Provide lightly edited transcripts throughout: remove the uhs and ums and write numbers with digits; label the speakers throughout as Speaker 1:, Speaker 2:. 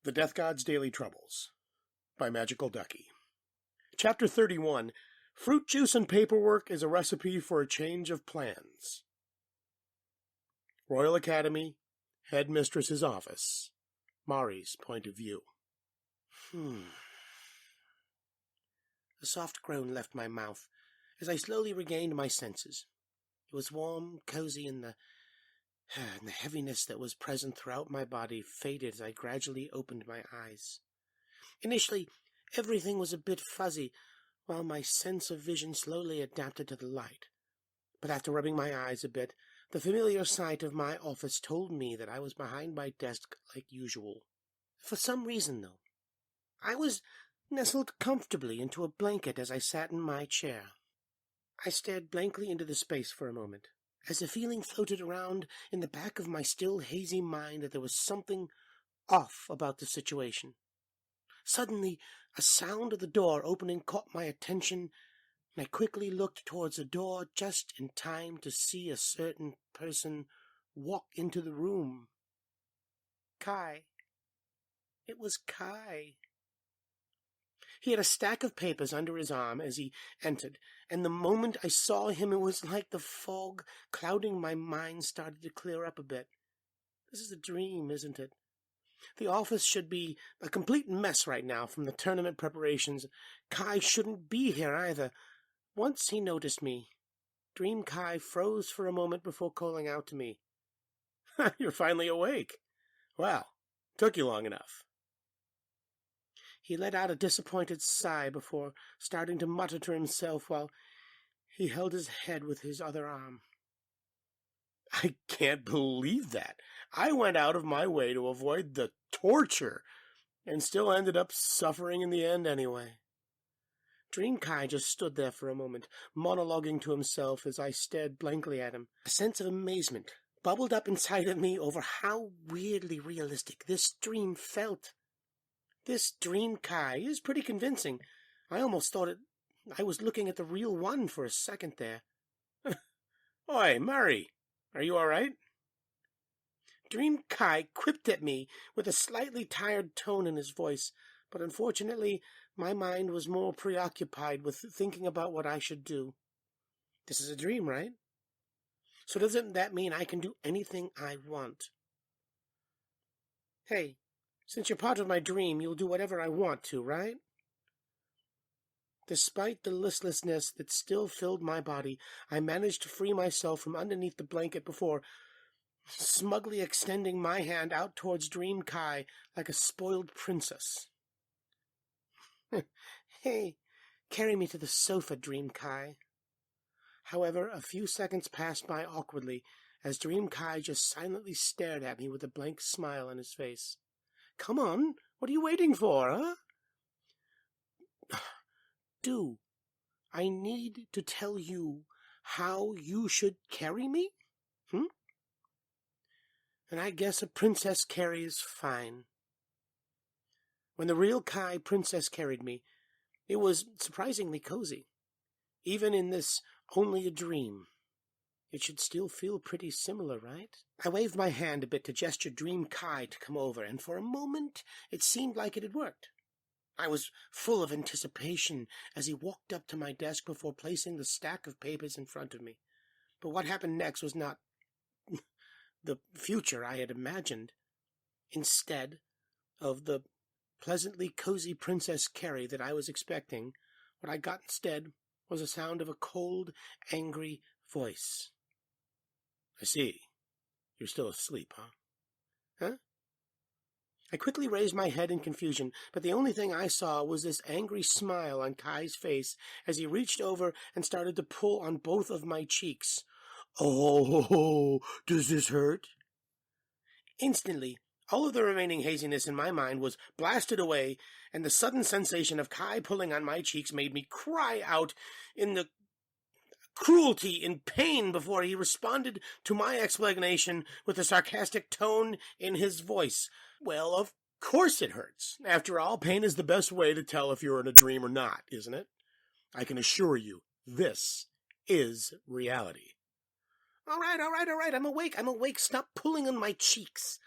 Speaker 1: The Death God's Daily Troubles by MagicalDucky. Chapter 31. Fruit juice and paperwork is a recipe for a change of plans. Royal Academy, Headmistress's Office. Mari's point of view. A soft groan left my mouth as I slowly regained my senses. It was warm, cozy, and the heaviness that was present throughout my body faded as I gradually opened my eyes. Initially, everything was a bit fuzzy, while my sense of vision slowly adapted to the light. But after rubbing my eyes a bit, the familiar sight of my office told me that I was behind my desk like usual. For some reason, though, I was nestled comfortably into a blanket as I sat in my chair. I stared blankly into the space for a moment, as a feeling floated around in the back of my still hazy mind that there was something off about the situation. Suddenly, a sound of the door opening caught my attention, and I quickly looked towards the door just in time to see a certain person walk into the room. Kai. It was Kai. He had a stack of papers under his arm as he entered, and the moment I saw him it was like the fog clouding my mind started to clear up a bit. This is a dream, isn't it? The office should be a complete mess right now from the tournament preparations. Kai shouldn't be here either. Once he noticed me. Dream Kai froze for a moment before calling out to me. You're finally awake. Well, took you long enough. He let out a disappointed sigh before starting to mutter to himself while he held his head with his other arm. I can't believe that. I went out of my way to avoid the torture and still ended up suffering in the end anyway. Dream Kai just stood there for a moment, monologuing to himself as I stared blankly at him. A sense of amazement bubbled up inside of me over how weirdly realistic this dream felt. This Dream Kai is pretty convincing. I almost thought I was looking at the real one for a second there. Oi, Murray, are you all right? Dream Kai quipped at me with a slightly tired tone in his voice, but unfortunately my mind was more preoccupied with thinking about what I should do. This is a dream, right? So doesn't that mean I can do anything I want? Hey, since you're part of my dream, you'll do whatever I want to, right? Despite the listlessness that still filled my body, I managed to free myself from underneath the blanket before smugly extending my hand out towards Dream Kai like a spoiled princess. Hey, carry me to the sofa, Dream Kai. However, a few seconds passed by awkwardly as Dream Kai just silently stared at me with a blank smile on his face. Come on, what are you waiting for, huh? Do. I need to tell you how you should carry me? And I guess a princess carry is fine. When the real Kai princess carried me, it was surprisingly cozy. Even in this only a dream, it should still feel pretty similar, right? I waved my hand a bit to gesture Dream Kai to come over, and for a moment it seemed like it had worked. I was full of anticipation as he walked up to my desk before placing the stack of papers in front of me. But what happened next was not the future I had imagined. Instead of the pleasantly cozy Princess Carrie that I was expecting, what I got instead was the sound of a cold, angry voice. I see. You're still asleep, huh? I quickly raised my head in confusion, but the only thing I saw was this angry smile on Kai's face as he reached over and started to pull on both of my cheeks. Oh, does this hurt? Instantly, all of the remaining haziness in my mind was blasted away, and the sudden sensation of Kai pulling on my cheeks made me cry out in the cruelty and pain before he responded to my explanation with a sarcastic tone in his voice. Well, of course it hurts. After all, pain is the best way to tell if you're in a dream or not, isn't it? I can assure you, this is reality. All right, I'm awake. Stop pulling on my cheeks.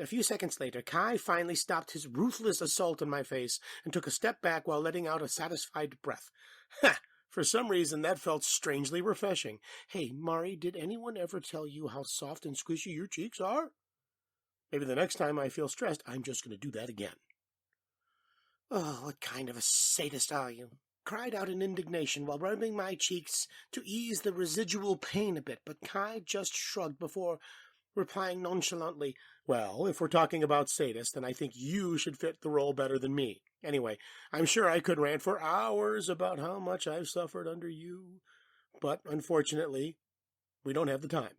Speaker 1: A few seconds later, Kai finally stopped his ruthless assault on my face and took a step back while letting out a satisfied breath. Ha! For some reason, that felt strangely refreshing. Hey, Mari, did anyone ever tell you how soft and squishy your cheeks are? Maybe the next time I feel stressed, I'm just going to do that again. Oh, what kind of a sadist are you? Cried out in indignation while rubbing my cheeks to ease the residual pain a bit, but Kai just shrugged before replying nonchalantly, Well, if we're talking about sadist, then I think you should fit the role better than me. Anyway, I'm sure I could rant for hours about how much I've suffered under you, but unfortunately, we don't have the time.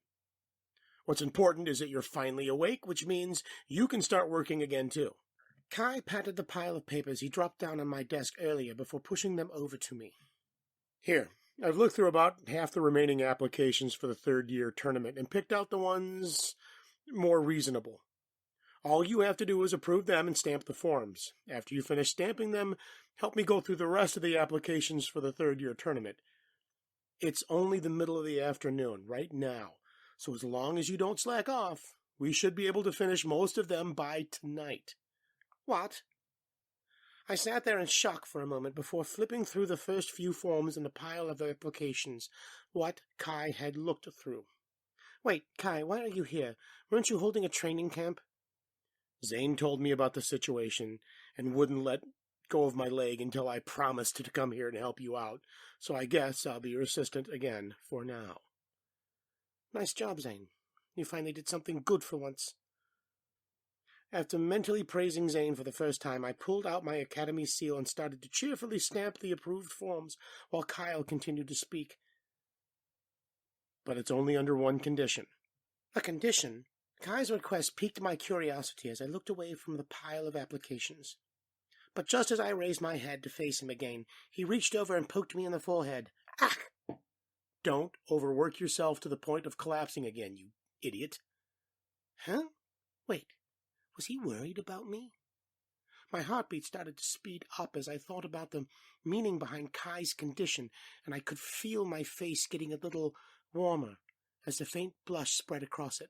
Speaker 1: What's important is that you're finally awake, which means you can start working again, too. Kai patted the pile of papers he dropped down on my desk earlier before pushing them over to me. Here, I've looked through about half the remaining applications for the third-year tournament and picked out the ones more reasonable. All you have to do is approve them and stamp the forms. After you finish stamping them, help me go through the rest of the applications for the third-year tournament. It's only the middle of the afternoon right now, so as long as you don't slack off, we should be able to finish most of them by tonight. What? I sat there in shock for a moment before flipping through the first few forms in the pile of applications, what Kai had looked through. Wait, Kai, why are you here? Weren't you holding a training camp? Zane told me about the situation and wouldn't let go of my leg until I promised to come here and help you out, so I guess I'll be your assistant again for now. Nice job, Zane. You finally did something good for once. After mentally praising Zane for the first time, I pulled out my academy seal and started to cheerfully stamp the approved forms while Kyle continued to speak. But it's only under one condition. A condition? Kai's request piqued my curiosity as I looked away from the pile of applications. But just as I raised my head to face him again, he reached over and poked me in the forehead. Ah! Don't overwork yourself to the point of collapsing again, you idiot. Huh? Wait. Was he worried about me? My heartbeat started to speed up as I thought about the meaning behind Kai's condition, and I could feel my face getting a little warmer as the faint blush spread across it.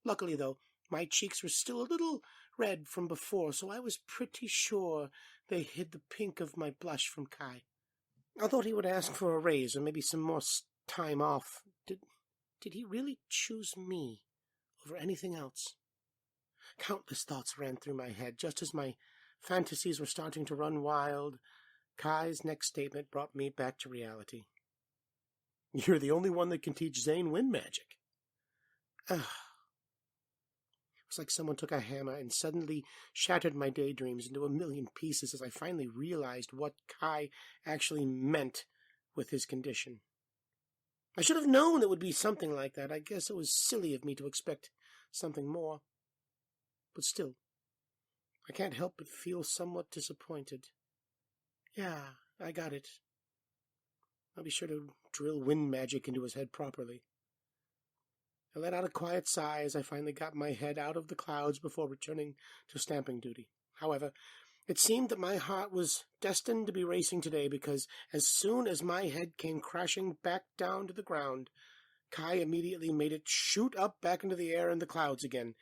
Speaker 1: Luckily, though, my cheeks were still a little red from before, so I was pretty sure they hid the pink of my blush from Kai. I thought he would ask for a raise or maybe some more time off. Did he really choose me over anything else? Countless thoughts ran through my head just as my fantasies were starting to run wild. Kai's next statement brought me back to reality. You're the only one that can teach Zane wind magic. It was like someone took a hammer and suddenly shattered my daydreams into a million pieces as I finally realized what Kai actually meant with his condition. I should have known it would be something like that. I guess it was silly of me to expect something more. But still, I can't help but feel somewhat disappointed. Yeah, I got it. I'll be sure to drill wind magic into his head properly. I let out a quiet sigh as I finally got my head out of the clouds before returning to stamping duty. However, it seemed that my heart was destined to be racing today because as soon as my head came crashing back down to the ground, Kai immediately made it shoot up back into the air and the clouds again.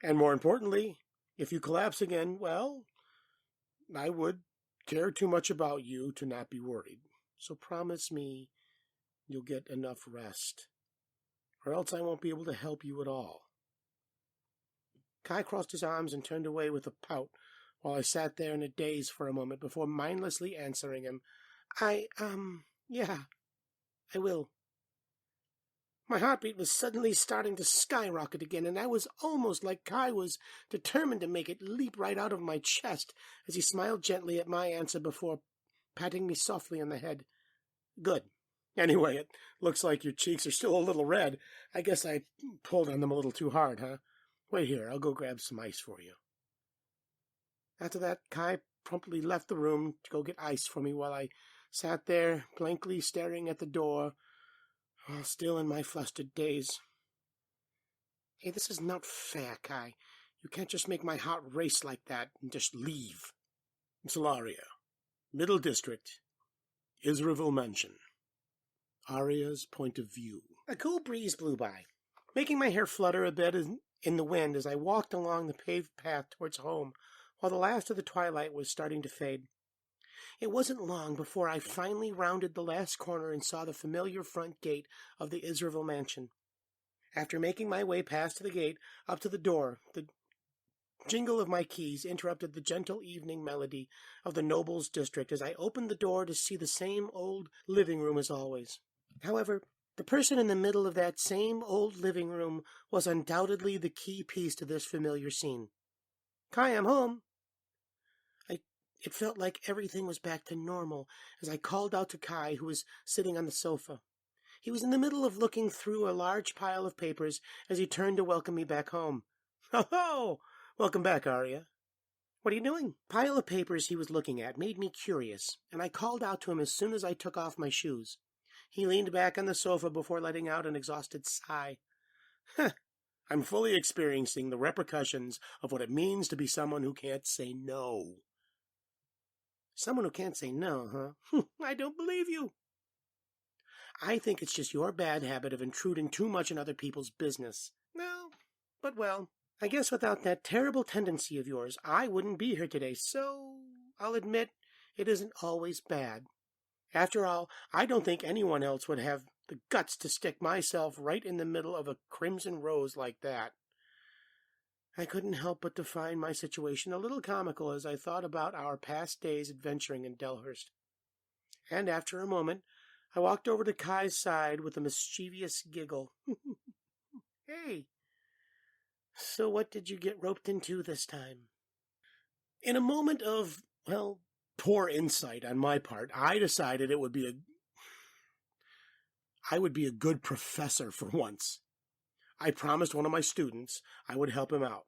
Speaker 1: And more importantly, if you collapse again, well, I would care too much about you to not be worried. So promise me you'll get enough rest, or else I won't be able to help you at all. Kai crossed his arms and turned away with a pout, while I sat there in a daze for a moment before mindlessly answering him, yeah, I will. My heartbeat was suddenly starting to skyrocket again, and I was almost like Kai was determined to make it leap right out of my chest as he smiled gently at my answer before patting me softly on the head. Good. Anyway, it looks like your cheeks are still a little red. I guess I pulled on them a little too hard, huh? Wait here, I'll go grab some ice for you. After that, Kai promptly left the room to go get ice for me while I sat there blankly staring at the door, still in my flustered daze. Hey, this is not fair, Kai. You can't just make my heart race like that and just leave. Solaria, Middle District, Israelville Mansion. Arya's point of view. A cool breeze blew by, making my hair flutter a bit in the wind as I walked along the paved path towards home, while the last of the twilight was starting to fade. It wasn't long before I finally rounded the last corner and saw the familiar front gate of the Israel mansion. After making my way past the gate up to the door, the jingle of my keys interrupted the gentle evening melody of the Nobles district as I opened the door to see the same old living room as always. However, the person in the middle of that same old living room was undoubtedly the key piece to this familiar scene. "Kai, I'm home." It felt like everything was back to normal as I called out to Kai, who was sitting on the sofa. He was in the middle of looking through a large pile of papers as he turned to welcome me back home. "Oh, welcome back, Arya." "What are you doing?" Pile of papers he was looking at made me curious, and I called out to him as soon as I took off my shoes. He leaned back on the sofa before letting out an exhausted sigh. "I'm fully experiencing the repercussions of what it means to be someone who can't say no." "Someone who can't say no, huh?" "I don't believe you." "I think it's just your bad habit of intruding too much in other people's business." "No, but well, I guess without that terrible tendency of yours, I wouldn't be here today, so I'll admit it isn't always bad. After all, I don't think anyone else would have the guts to stick myself right in the middle of a crimson rose like that." I couldn't help but to find my situation a little comical as I thought about our past days adventuring in Delhurst. And after a moment, I walked over to Kai's side with a mischievous giggle. "Hey, so what did you get roped into this time?" In a moment of, poor insight on my part, I decided I would be a good professor for once. I promised one of my students I would help him out.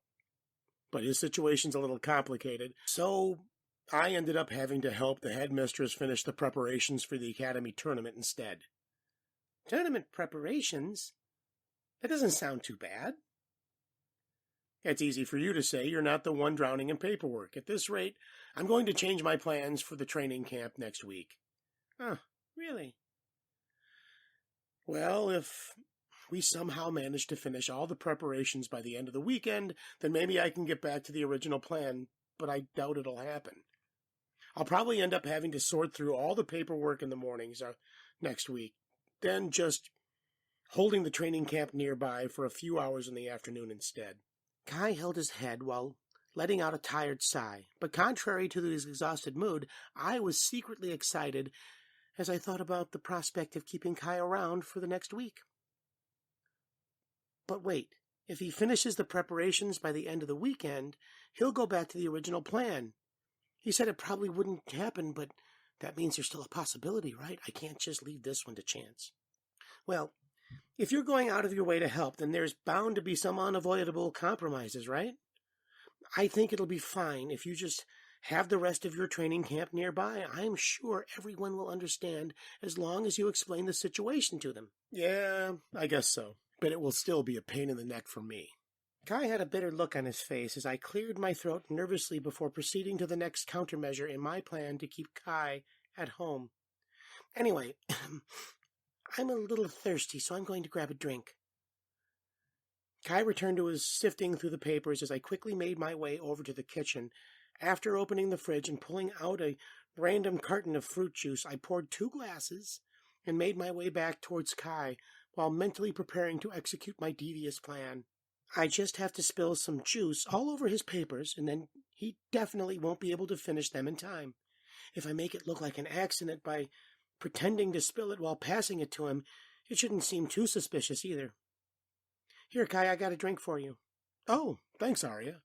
Speaker 1: But his situation's a little complicated, so I ended up having to help the headmistress finish the preparations for the academy tournament instead. "Tournament preparations? That doesn't sound too bad." "It's easy for you to say. You're not the one drowning in paperwork. At this rate, I'm going to change my plans for the training camp next week." "Huh, really?" "Well, if we somehow manage to finish all the preparations by the end of the weekend, then maybe I can get back to the original plan, but I doubt it'll happen. I'll probably end up having to sort through all the paperwork in the mornings next week, then just holding the training camp nearby for a few hours in the afternoon instead." Kai held his head while letting out a tired sigh, but contrary to his exhausted mood, I was secretly excited as I thought about the prospect of keeping Kai around for the next week. But wait, if he finishes the preparations by the end of the weekend, he'll go back to the original plan. He said it probably wouldn't happen, but that means there's still a possibility, right? I can't just leave this one to chance. Well, if you're going out of your way to help, then there's bound to be some unavoidable compromises, right? I think it'll be fine if you just have the rest of your training camp nearby. I'm sure everyone will understand as long as you explain the situation to them. Yeah, I guess so. But it will still be a pain in the neck for me. Kai had a bitter look on his face as I cleared my throat nervously before proceeding to the next countermeasure in my plan to keep Kai at home. "Anyway, I'm a little thirsty, so I'm going to grab a drink." Kai returned to his sifting through the papers as I quickly made my way over to the kitchen. After opening the fridge and pulling out a random carton of fruit juice, I poured 2 glasses and made my way back towards Kai while mentally preparing to execute my devious plan. I just have to spill some juice all over his papers, and then he definitely won't be able to finish them in time. If I make it look like an accident by pretending to spill it while passing it to him, it shouldn't seem too suspicious either. "Here, Kai, I got a drink for you." "Oh, thanks, Arya."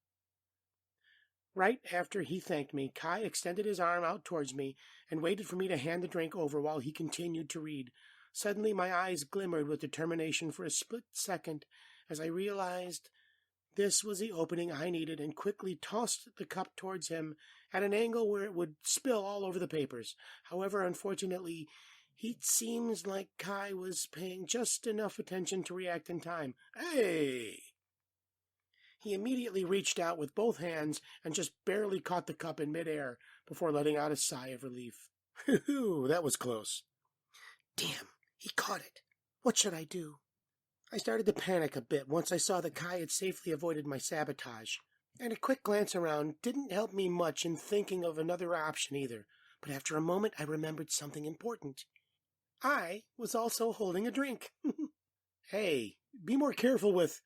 Speaker 1: Right after he thanked me, Kai extended his arm out towards me and waited for me to hand the drink over while he continued to read. Suddenly my eyes glimmered with determination for a split second as I realized this was the opening I needed and quickly tossed the cup towards him at an angle where it would spill all over the papers. However, unfortunately, it seems like Kai was paying just enough attention to react in time. "Hey!" He immediately reached out with both hands and just barely caught the cup in midair before letting out a sigh of relief. "Phew, that was close." "Damn, he caught it. What should I do?" I started to panic a bit once I saw that Kai had safely avoided my sabotage, and a quick glance around didn't help me much in thinking of another option either. But after a moment, I remembered something important. I was also holding a drink. Hey, be more careful with...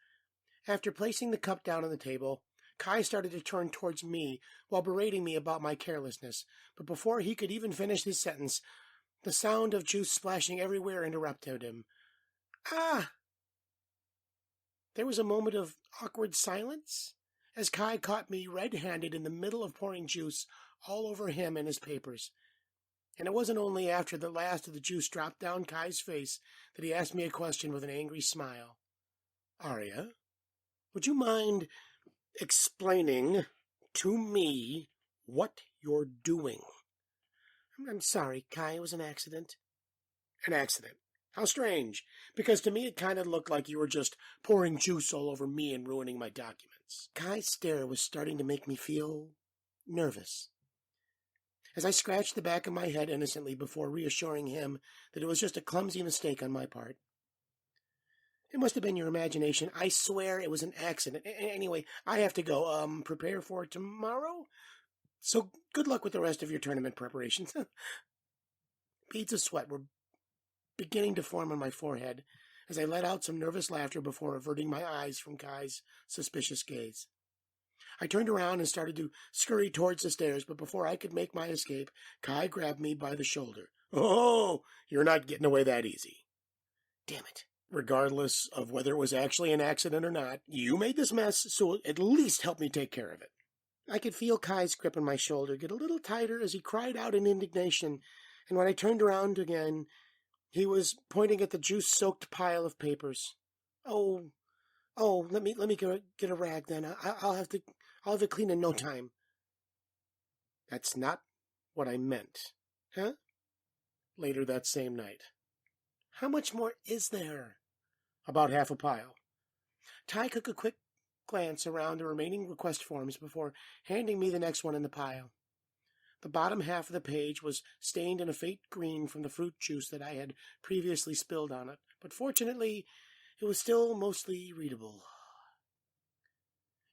Speaker 1: After placing the cup down on the table, Kai started to turn towards me while berating me about my carelessness. But before he could even finish his sentence, the sound of juice splashing everywhere interrupted him. Ah! There was a moment of awkward silence as Kai caught me red-handed in the middle of pouring juice all over him and his papers. And it wasn't only after the last of the juice dropped down Kai's face that he asked me a question with an angry smile. Arya, would you mind explaining to me what you're doing? I'm sorry, Kai. It was an accident. An accident? How strange, because to me it kind of looked like you were just pouring juice all over me and ruining my documents. Kai's stare was starting to make me feel nervous. As I scratched the back of my head innocently before reassuring him that it was just a clumsy mistake on my part. It must have been your imagination. I swear it was an accident. Anyway, I have to go, prepare for tomorrow? So good luck with the rest of your tournament preparations. Beads of sweat were beginning to form on my forehead as I let out some nervous laughter before averting my eyes from Kai's suspicious gaze. I turned around and started to scurry towards the stairs, but before I could make my escape, Kai grabbed me by the shoulder. Oh, you're not getting away that easy. Damn it. Regardless of whether it was actually an accident or not, you made this mess, so at least help me take care of it. I could feel Kai's grip on my shoulder get a little tighter as he cried out in indignation, and when I turned around again, he was pointing at the juice-soaked pile of papers. Oh, let me get a rag then. I'll have to clean in no time. That's not what I meant. Huh? Later that same night. How much more is there? About half a pile. Ty took a quick glance around the remaining request forms before handing me the next one in the pile. The bottom half of the page was stained in a faint green from the fruit juice that I had previously spilled on it, but fortunately it was still mostly readable.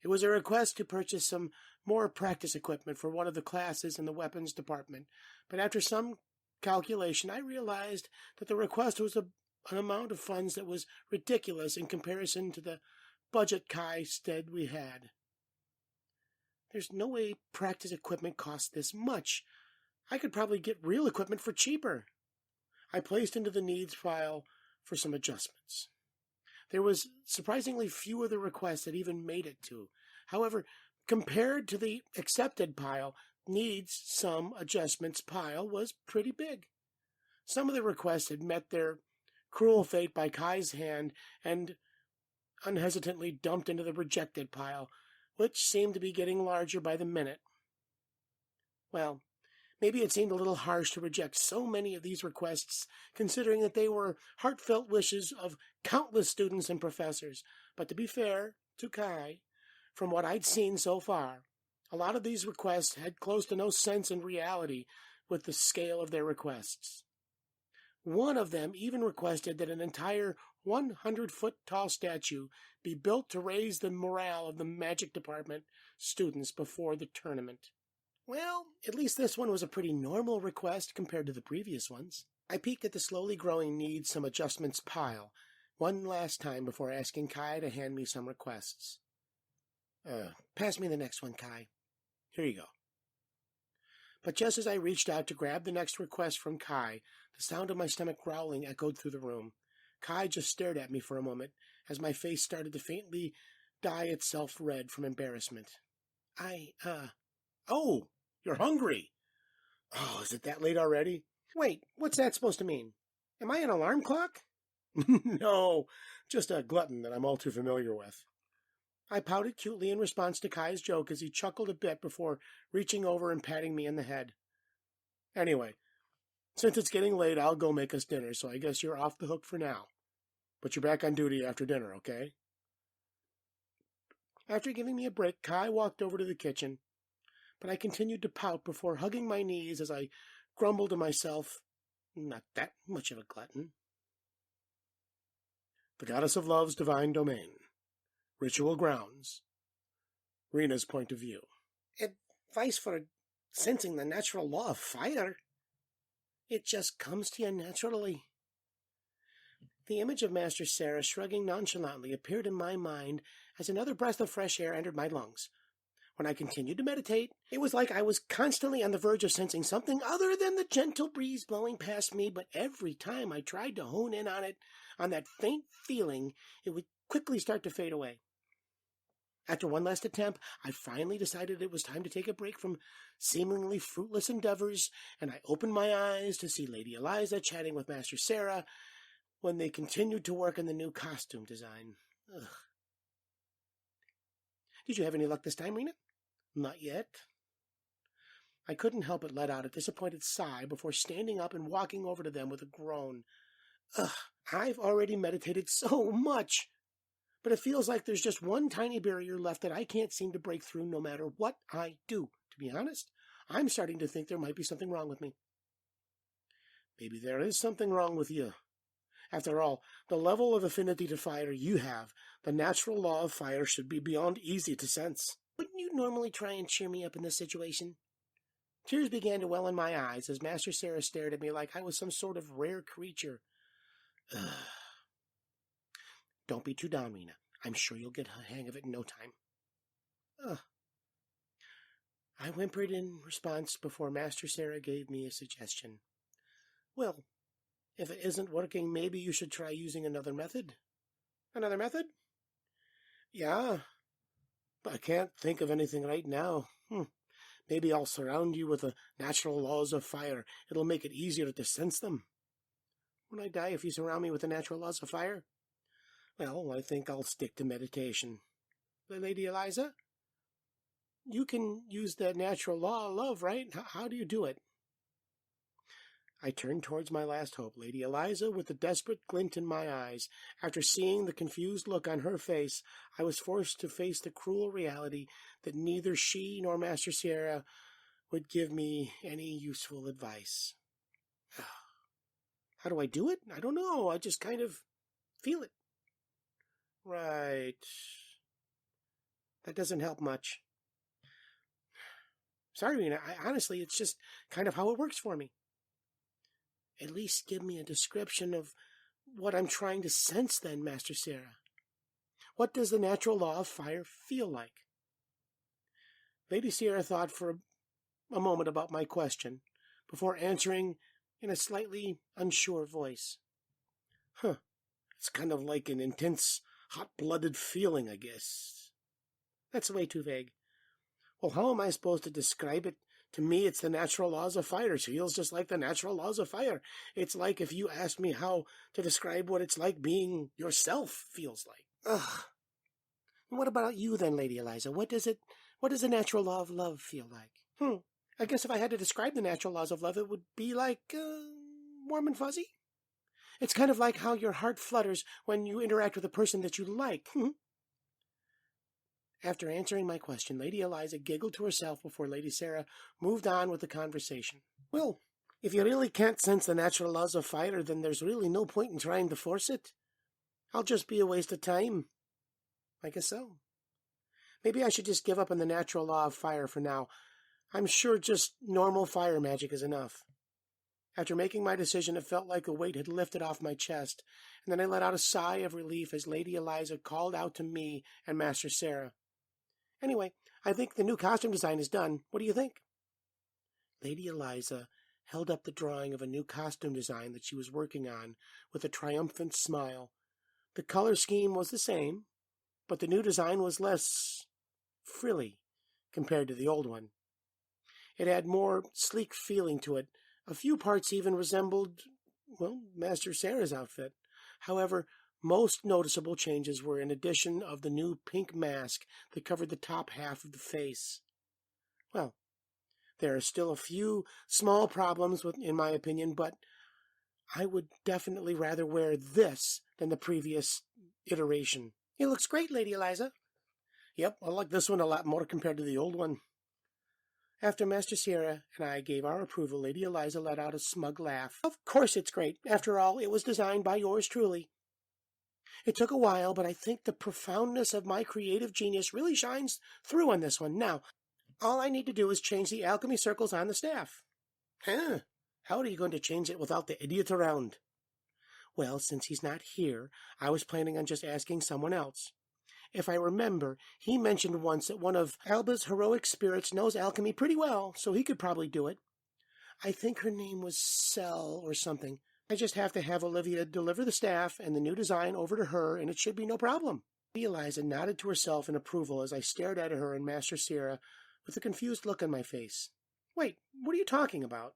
Speaker 1: It was a request to purchase some more practice equipment for one of the classes in the weapons department, but after some calculation I realized that the request was an amount of funds that was ridiculous in comparison to the budget Kai said we had. There's no way practice equipment costs this much. I could probably get real equipment for cheaper. I placed into the needs file for some adjustments. There was surprisingly few of the requests that even made it to. However, compared to the accepted pile, needs some adjustments pile was pretty big. Some of the requests had met their cruel fate by Kai's hand and unhesitantly dumped into the rejected pile, which seemed to be getting larger by the minute. Well, maybe it seemed a little harsh to reject so many of these requests, considering that they were heartfelt wishes of countless students and professors. But to be fair to Kai, from what I'd seen so far, a lot of these requests had close to no sense in reality with the scale of their requests. One of them even requested that an entire 100-foot-tall statue be built to raise the morale of the magic department students before the tournament. Well, at least this one was a pretty normal request compared to the previous ones. I peeked at the slowly growing needs some adjustments pile one last time before asking Kai to hand me some requests. Pass me the next one, Kai. Here you go. But just as I reached out to grab the next request from Kai, the sound of my stomach growling echoed through the room. Kai just stared at me for a moment as my face started to faintly dye itself red from embarrassment. Oh, you're hungry. Oh, is it that late already? Wait, what's that supposed to mean? Am I an alarm clock? No, just a glutton that I'm all too familiar with. I pouted cutely in response to Kai's joke as he chuckled a bit before reaching over and patting me in the head. Anyway, since it's getting late, I'll go make us dinner, so I guess you're off the hook for now. But you're back on duty after dinner, okay? After giving me a break, Kai walked over to the kitchen, but I continued to pout before hugging my knees as I grumbled to myself, not that much of a glutton. The Goddess of Love's Divine Domain. Ritual Grounds. Rena's point of view. Advice for sensing the natural law of fire. It just comes to you naturally. The image of Master Sarah shrugging nonchalantly appeared in my mind as another breath of fresh air entered my lungs. When I continued to meditate, it was like I was constantly on the verge of sensing something other than the gentle breeze blowing past me, but every time I tried to hone in on it, on that faint feeling, it would quickly start to fade away. After one last attempt, I finally decided it was time to take a break from seemingly fruitless endeavors, and I opened my eyes to see Lady Eliza chatting with Master Sarah when they continued to work on the new costume design. Ugh. Did you have any luck this time, Rena? Not yet. I couldn't help but let out a disappointed sigh before standing up and walking over to them with a groan. Ugh, I've already meditated so much, but it feels like there's just one tiny barrier left that I can't seem to break through no matter what I do. To be honest, I'm starting to think there might be something wrong with me. Maybe there is something wrong with you. After all, the level of affinity to fire you have, the natural law of fire should be beyond easy to sense. Wouldn't you normally try and cheer me up in this situation? Tears began to well in my eyes as Master Sarah stared at me like I was some sort of rare creature. Don't be too down, Rena. I'm sure you'll get a hang of it in no time. I whimpered in response before Master Sarah gave me a suggestion. Well, if it isn't working, maybe you should try using another method. Another method? Yeah, but I can't think of anything right now. Maybe I'll surround you with the natural laws of fire. It'll make it easier to sense them. Won't I die if you surround me with the natural laws of fire? Well, I think I'll stick to meditation. Lady Eliza, you can use that natural law of love, right? How do you do it? I turned towards my last hope, Lady Eliza, with a desperate glint in my eyes. After seeing the confused look on her face, I was forced to face the cruel reality that neither she nor Master Sierra would give me any useful advice. How do I do it? I don't know. I just kind of feel it. Right. That doesn't help much. Sorry, Rena. Honestly, it's just kind of how it works for me. At least give me a description of what I'm trying to sense then, Master Sarah. What does the natural law of fire feel like? Lady Sierra thought for a moment about my question before answering in a slightly unsure voice. It's kind of like an intense, hot-blooded feeling, I guess. That's way too vague. Well, how am I supposed to describe it? To me, it's the natural laws of fire. It feels just like the natural laws of fire. It's like if you asked me how to describe what it's like being yourself feels like. Ugh. What about you then, Lady Eliza? What does the natural law of love feel like? I guess if I had to describe the natural laws of love, it would be like, warm and fuzzy. It's kind of like how your heart flutters when you interact with a person that you like. After answering my question, Lady Eliza giggled to herself before Lady Sarah moved on with the conversation. Well, if you really can't sense the natural laws of fire, then there's really no point in trying to force it. I'll just be a waste of time. I guess so. Maybe I should just give up on the natural law of fire for now. I'm sure just normal fire magic is enough. After making my decision, it felt like a weight had lifted off my chest, and then I let out a sigh of relief as Lady Eliza called out to me and Master Sarah. Anyway, I think the new costume design is done. What do you think? Lady Eliza held up the drawing of a new costume design that she was working on with a triumphant smile. The color scheme was the same, but the new design was less frilly compared to the old one. It had more sleek feeling to it. A few parts even resembled, Master Sarah's outfit. However, most noticeable changes were in addition of the new pink mask that covered the top half of the face. Well, there are still a few small problems, in my opinion, but I would definitely rather wear this than the previous iteration. It looks great, Lady Eliza. Yep, I like this one a lot more compared to the old one. After Master Sierra and I gave our approval, Lady Eliza let out a smug laugh. Of course it's great. After all, it was designed by yours truly. It took a while, but I think the profoundness of my creative genius really shines through on this one. Now, all I need to do is change the alchemy circles on the staff. Huh? How are you going to change it without the idiot around? Well, since he's not here, I was planning on just asking someone else. If I remember, he mentioned once that one of Alba's heroic spirits knows alchemy pretty well, so he could probably do it. I think her name was Cell or something. I just have to have Olivia deliver the staff and the new design over to her, and it should be no problem. Eliza nodded to herself in approval as I stared at her and Master Sierra with a confused look on my face. Wait, what are you talking about?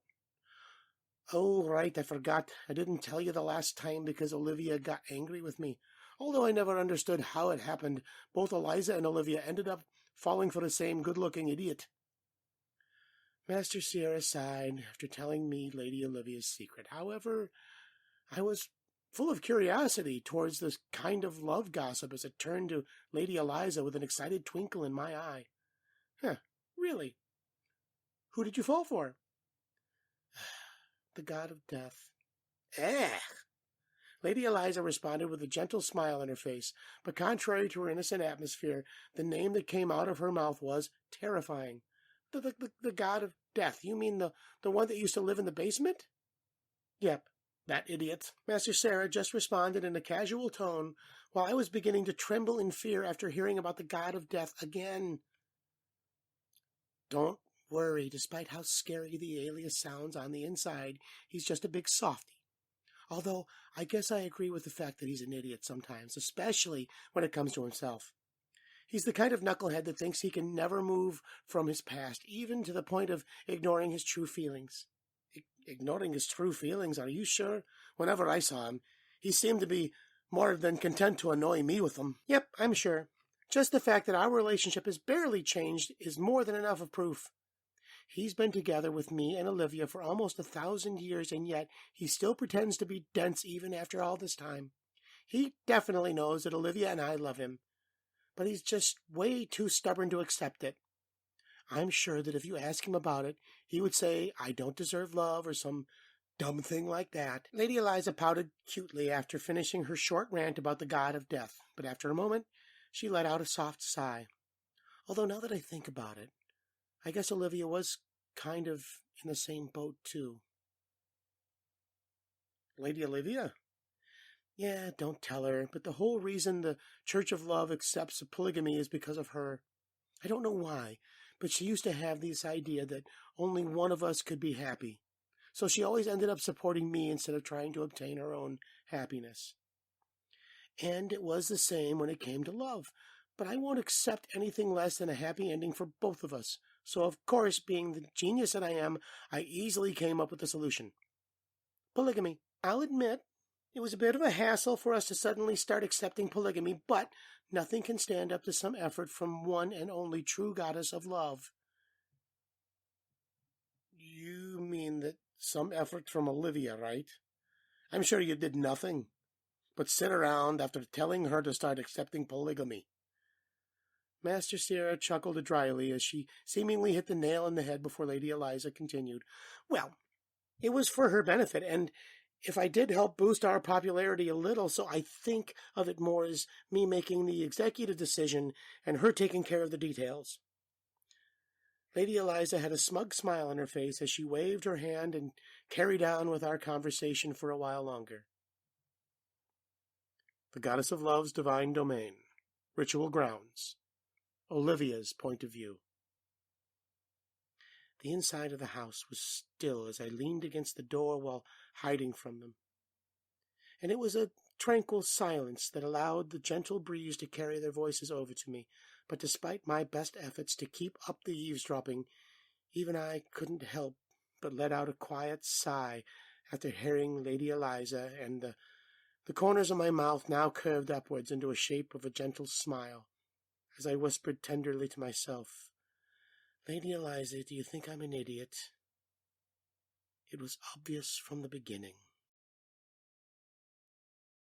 Speaker 1: Oh, right, I forgot. I didn't tell you the last time because Olivia got angry with me. Although I never understood how it happened, both Eliza and Olivia ended up falling for the same good-looking idiot. Master Sierra sighed after telling me Lady Olivia's secret. However, I was full of curiosity towards this kind of love gossip as it turned to Lady Eliza with an excited twinkle in my eye. Huh, really? Who did you fall for? The god of death. Eh! Lady Eliza responded with a gentle smile on her face, but contrary to her innocent atmosphere, the name that came out of her mouth was terrifying. The god of death. You mean the one that used to live in the basement? Yep, that idiot. Master Sarah just responded in a casual tone, while I was beginning to tremble in fear after hearing about the god of death again. Don't worry, despite how scary the alias sounds on the inside, he's just a big softy. Although, I guess I agree with the fact that he's an idiot sometimes, especially when it comes to himself. He's the kind of knucklehead that thinks he can never move from his past, even to the point of ignoring his true feelings. Ignoring his true feelings, are you sure? Whenever I saw him, he seemed to be more than content to annoy me with them. Yep, I'm sure. Just the fact that our relationship has barely changed is more than enough of proof. He's been together with me and Olivia for almost 1,000 years, and yet he still pretends to be dense even after all this time. He definitely knows that Olivia and I love him, but he's just way too stubborn to accept it. I'm sure that if you ask him about it, he would say, I don't deserve love, or some dumb thing like that. Lady Eliza pouted cutely after finishing her short rant about the god of death, but after a moment, she let out a soft sigh. Although now that I think about it, I guess Olivia was kind of in the same boat, too. Lady Olivia? Yeah, don't tell her, but the whole reason the Church of Love accepts polygamy is because of her. I don't know why, but she used to have this idea that only one of us could be happy. So she always ended up supporting me instead of trying to obtain her own happiness. And it was the same when it came to love. But I won't accept anything less than a happy ending for both of us. So, of course, being the genius that I am, I easily came up with a solution. Polygamy. I'll admit, it was a bit of a hassle for us to suddenly start accepting polygamy, but nothing can stand up to some effort from one and only true goddess of love. You mean that some effort from Olivia, right? I'm sure you did nothing but sit around after telling her to start accepting polygamy. Master Sierra chuckled dryly as she seemingly hit the nail on the head before Lady Eliza continued. Well, it was for her benefit, and if I did help boost our popularity a little, so I think of it more as me making the executive decision and her taking care of the details. Lady Eliza had a smug smile on her face as she waved her hand and carried on with our conversation for a while longer. The Goddess of Love's Divine Domain. Ritual Grounds. Olivia's point of view. The inside of the house was still as I leaned against the door while hiding from them. And it was a tranquil silence that allowed the gentle breeze to carry their voices over to me, but despite my best efforts to keep up the eavesdropping, even I couldn't help but let out a quiet sigh after hearing Lady Eliza, and the corners of my mouth now curved upwards into a shape of a gentle smile, as I whispered tenderly to myself, Lady Eliza, do you think I'm an idiot? It was obvious from the beginning.